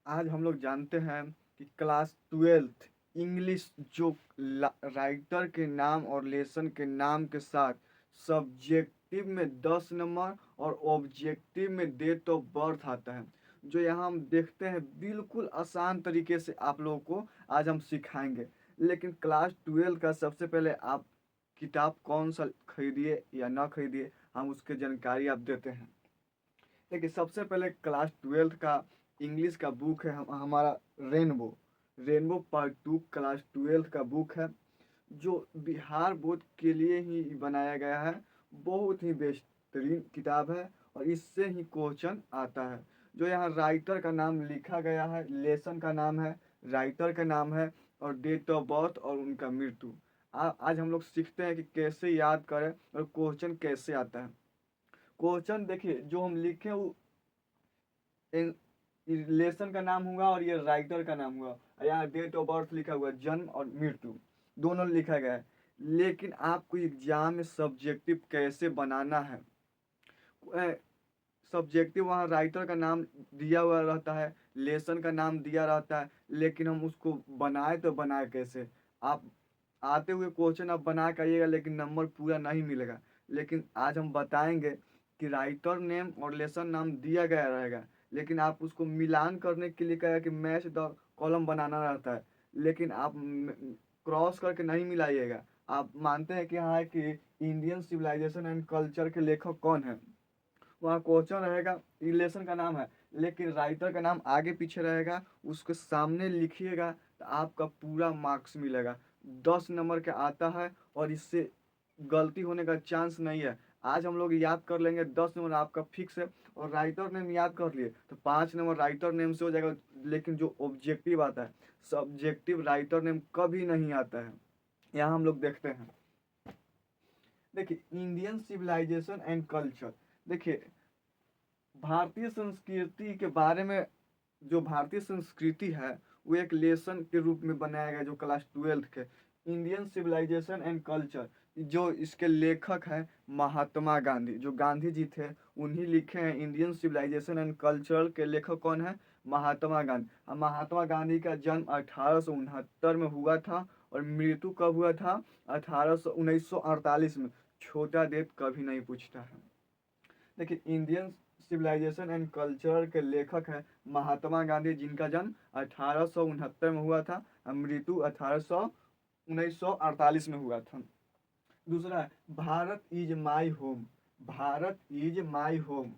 आज हम लोग जानते हैं कि क्लास ट्वेल्थ इंग्लिश जो राइटर के नाम और लेसन के नाम के साथ सब्जेक्टिव में 10 नंबर और ऑब्जेक्टिव में डेट ऑफ बर्थ आता है। जो यहाँ हम देखते हैं बिल्कुल आसान तरीके से आप लोगों को आज हम सिखाएंगे। लेकिन क्लास ट्वेल्थ का सबसे पहले आप किताब कौन सा खरीदिए या ना खरीदिए, हम उसके जानकारी आप देते हैं। देखिए, सबसे पहले क्लास ट्वेल्थ का इंग्लिश का बुक है हमारा rainbow. Rainbow part two class twelfth का बुक है, जो बिहार बोर्ड के लिए ही बनाया गया है। बहुत ही बेहतरीन किताब है और इससे ही क्वेश्चन आता है। जो यहाँ राइटर का नाम लिखा गया है, लेसन का नाम है, राइटर का नाम है और डेट ऑफ बर्थ और उनका मृत्यु। आज हम लोग सीखते हैं कि कैसे याद करें और क्वेश्चन कैसे आता है। क्वेश्चन देखिए, जो हम लिखे वो लेसन का नाम होगा और ये राइटर का नाम होगा। यहाँ डेट ऑफ बर्थ लिखा हुआ है, जन्म और मृत्यु दोनों लिखा गया है। लेकिन आपको एग्जाम में सब्जेक्टिव कैसे बनाना है, सब्जेक्टिव वहाँ राइटर का नाम दिया हुआ रहता है, लेसन का नाम दिया रहता है, लेकिन हम उसको बनाए तो बनाए कैसे। आप आते हुए क्वेश्चन आप बना के आइएगा लेकिन नंबर पूरा नहीं मिलेगा। लेकिन आज हम बताएंगे कि राइटर नेम और लेसन नाम दिया गया रहेगा, लेकिन आप उसको मिलान करने के लिए कहेगा कि मैच द कॉलम बनाना रहता है, लेकिन आप क्रॉस करके नहीं मिलाइएगा। आप मानते हैं कि हाँ कि इंडियन सिविलाइजेशन एंड कल्चर के लेखक कौन है, वहाँ क्वेश्चन रहेगा, रिलेशन का नाम है लेकिन राइटर का नाम आगे पीछे रहेगा, उसके सामने लिखिएगा तो आपका पूरा मार्क्स मिलेगा। 10 नंबर का आता है और इससे गलती होने का चांस नहीं है। आज हम लोग याद कर लेंगे, 10 नंबर आपका फिक्स है। और राइटर नेम याद कर लिए तो 5 नंबर राइटर नेम से हो जाएगा। लेकिन जो ऑब्जेक्टिव आता है, सब्जेक्टिव राइटर नेम कभी नहीं आता है। यहाँ हम लोग देखते हैं। देखिए, इंडियन सिविलाइजेशन एंड कल्चर। देखिए, भारतीय संस्कृति के बारे में, जो भारतीय संस्कृति है वो एक लेसन के रूप में बनाया गया, जो क्लास ट्वेल्थ के इंडियन सिविलाइजेशन एंड कल्चर। जो इसके लेखक हैं महात्मा गांधी, जो गांधी जी थे उन्हीं लिखे हैं। इंडियन सिविलाइजेशन एंड कल्चर के लेखक कौन है? महात्मा गांधी। महात्मा गांधी का जन्म 1869 में हुआ था और मृत्यु कब हुआ था? 1948 में। छोटा डेट कभी नहीं पूछता है। देखिए, इंडियन सिविलाइजेशन एंड कल्चर के लेखक हैं महात्मा गांधी, जिनका जन्म 1869 में हुआ था और मृत्यु 1948 में हुआ था। दूसरा है Bharat is my home. Bharat is my home.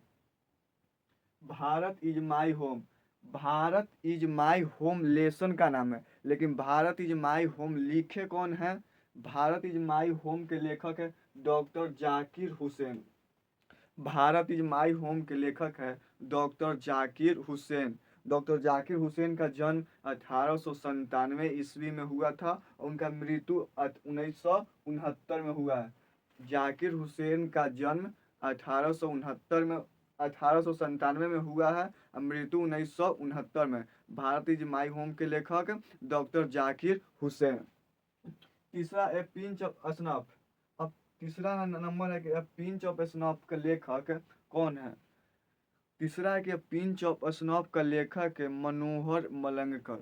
Bharat is my home. Bharat is my home lesson का नाम है, लेकिन भारत इज माई होम लिखे कौन है? भारत इज माई होम के लेखक है doctor Zakir Hussain. Bharat is my home के लेखक है डॉक्टर जाकिर हुसैन। डॉक्टर जाकिर हुसैन का जन्म 1897 ईस्वी में हुआ था और उनका मृत्यु 1969 में हुआ है। जाकिर हुसैन का जन्म 1869 में 1897 में हुआ है और मृत्यु 1969 में। भारत इज माई होम के लेखक डॉक्टर जाकिर हुसैन। तीसरा है पिंच ऑफ स्नफ। अब तीसरा नंबर है कि पिंच ऑफ स्नफ का लेखक कौन है? तीसरा है कि पिंच ऑफ स्नफ का लेखक है मनोहर मलंगकर।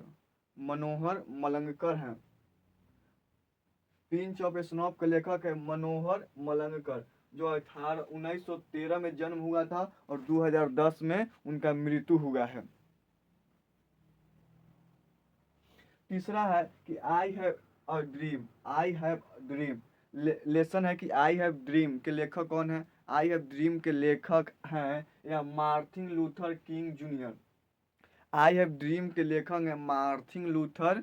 मनोहर मलंगकर हैं। पिंच ऑफ स्नफ का लेखक है मनोहर मलंगकर, जो 1913 में जन्म हुआ था और 2010 में उनका मृत्यु हुआ है। तीसरा है कि I have a dream. I have dream lesson है कि आई हैव ड्रीम के लेखक कौन है? आई हैव ड्रीम के लेखक हैं या Martin Luther king junior. I have dream के लेखक हैं Martin Luther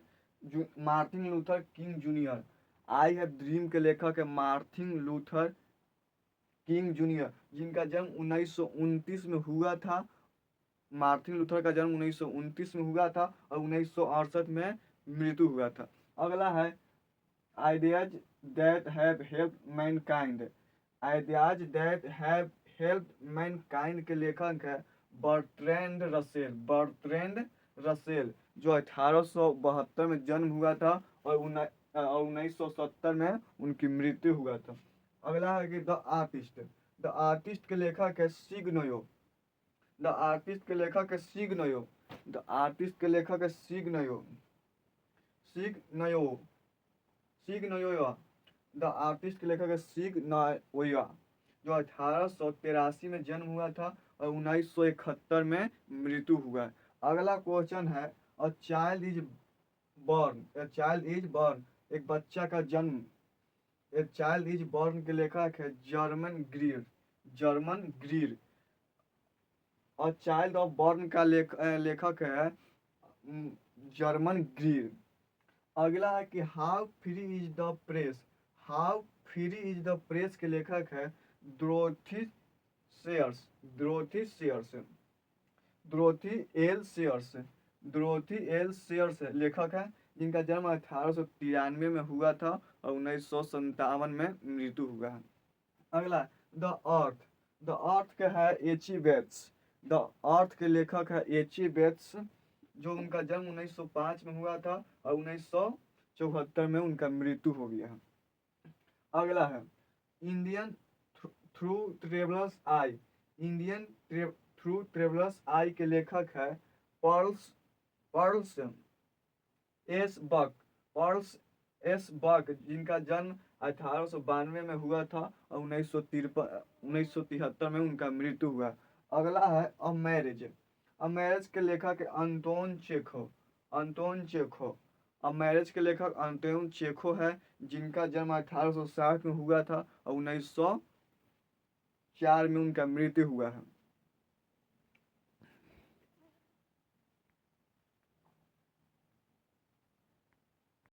king junior. I have dream के लेखक है मार्टिन लूथर किंग जूनियर, जिनका जन्म 1929 में हुआ था। मार्टिन लूथर का जन्म 1929 में हुआ था और 1968 में मृत्यु हुआ था। अगला है ideas that have helped Mankind. Ideas that have helped Mankind के लेखक है बर्ट्रैंड रसेल। बर्ट्रैंड रसेल, जो 1872 में जन्म हुआ था और 1970 में उनकी मृत्यु हुआ था। अगला है कि द आर्टिस्ट। द आर्टिस्ट के लेखक है सिग्नोयो। द आर्टिस्ट के लेखक है सिग्नोयो। द आर्टिस्ट के लेखक है सिग नयो सिग नयोया। द आर्टिस्ट के लेखक है सिग नयोया, जो 1883 में जन्म हुआ था और 1971 में मृत्यु हुआ है। अगला क्वेश्चन है, अ चाइल्ड इज बॉर्न, एक बच्चा का जन्म। ए चाइल्ड इज बॉर्न के लेखक है जर्मन ग्रीर। और चाइल्ड ऑफ बॉर्न का लेखक है जर्मन ग्रीर। अगला है कि how free is the press के लेखक है Dorothy shares Dorothy shares Dorothy L shares Dorothy L shares लेखक है, जिनका जन्म 1893 में हुआ था और 1957 में मृत्यु हुआ है। अगला, द अर्थ द अर्थ के है एची बेट्स। द अर्थ के लेखक है एची बेट्स, जो उनका जन्म 1905 में हुआ था और 1974 में उनका मृत्यु हो गया है। अगला है इंडियन थ्रू ट्रेवलर्स आई। इंडियन थ्रू ट्रेवलर्स आई के लेखक है पर्ल्स पर्ल्स एस बक, जिनका जन्म 1892 में हुआ था और 1973 में उनका मृत्यु हुआ। अगला है अ मैरिज के लेखक अंतोन चेखो। अ मैरिज के लेखक अंतोन चेखो है, जिनका जन्म 1860 में हुआ था और 1904 में उनका मृत्यु हुआ है।